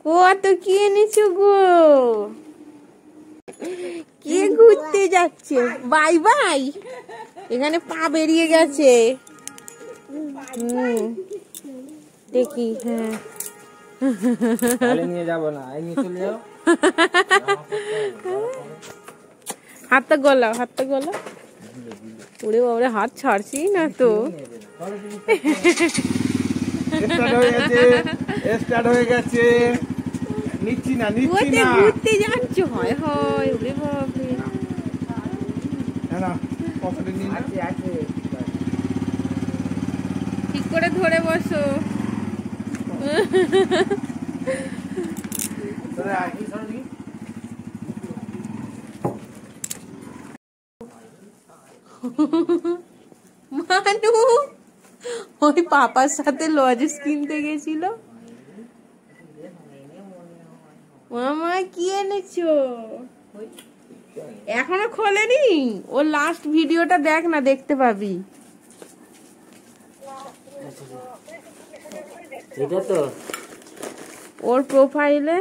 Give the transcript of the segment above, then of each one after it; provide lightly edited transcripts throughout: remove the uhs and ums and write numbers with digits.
কত কি এনেছো গো? কে ঘুরতে যাচ্ছে? Bye bye. এখানে পা বেরিয়ে গেছে। দেখি। হ্যাঁ, নিয়ে যাবো না, চলে যাও। হাতটা গলাও, হাতটা গলাও। ওরে বাবারে, হাত ছাড়ছি না তো। স্টার্ট হয়ে গেছে। নিচ্ছি না। ঘুরতে যাচ্ছ? হয় হয়। ওরে বাবারে, ঠিক করে ধরে বসো। মানু ওই পাপার সাথে লজেস কিনতে গেছিল। মামা কি এনেছো? এখনো খোলেনি। ওর লাস্ট ভিডিওটা দেখ না, দেখতে পাবি। এটা তো ওর প্রোফাইলে।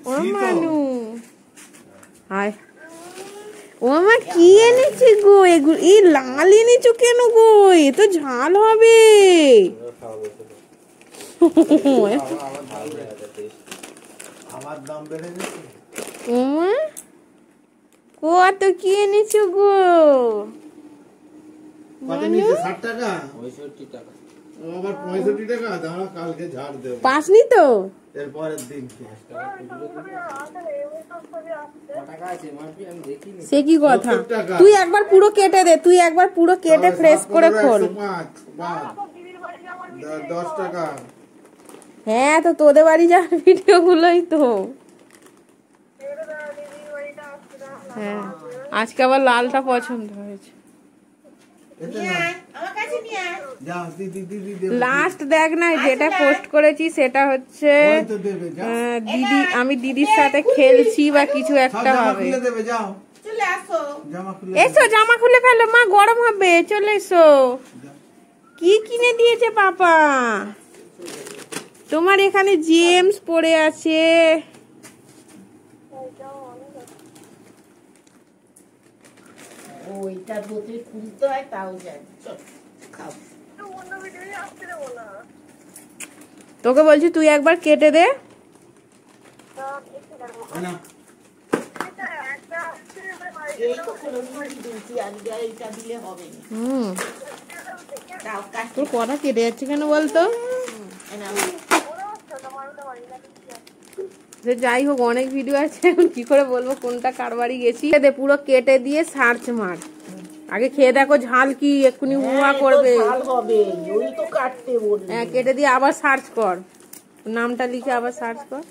ও মানু, হায়। ও মা কি এনেছে গো? এগুলো এই লাল এনেছো কেন গো? এ তো ঝাল হবে। আমার দাম বেড়ে গেছে। ও মা কত কি এনেছো গো? কত নিচে? 60 টাকা, 65 টাকা। আবার 65 টাকা। দাঁড়া, কালকে ঝাড় দেব। পাসনি তো? এর পরের দিন সে কি কথা? তুই একবার পুরো কেটে দে, তুই একবার পুরো কেটে ফ্রেশ করে খোল। 10 টাকা। হ্যাঁ, তো তোদের বাড়ি যাওয়ার ভিডিও গুলোই তো। হ্যাঁ, আজকে আবার লালটা পছন্দ হয়েছে। লাস্ট দেখ না, যেটা পোস্ট করেছি সেটা হচ্ছে দিদি, আমি দিদির সাথে খেলছি বা কিছু একটা হবে। এসো, জামা খুলে ফেলো মা, গরম হবে। চলে এসো। কি কিনে দিয়েছে পাপা? তোমার এখানে জেমস পড়ে আছে। ওইটা বোতলে খুলতে হয়, তাও জানি। তোকে বলছি তুই একবার কেটে দে। তোর কথা কেটে যাচ্ছে কেন বলতো? যাই হোক, অনেক ভিডিও আছে, কি করে বলবো কোনটা কার বাড়ি গেছি। পুরো কেটে দিয়ে সার্চ মার। আগে খেয়ে দেখো ঝাল কি, এক্ষুনি হুয়া করবে। হ্যাঁ, কেটে দিয়ে আবার সার্চ কর, নামটা লিখে আবার সার্চ কর।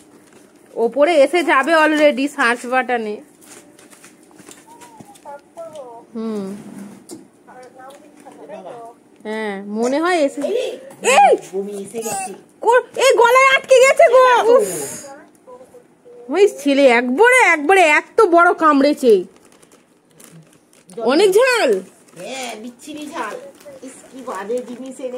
ওপরে এসে যাবে অলরেডি সার্চ বাটনে। হ্যাঁ, মনে হয় এসে। এই গলায় আটকে গেছে গো। ওই ছেলে একবারে একবারে এত বড় কামড়েছে। অনেক ঝাল। হ্যাঁ, বিচ্ছিরি ঝাল। কি বাজে জিনিস এনে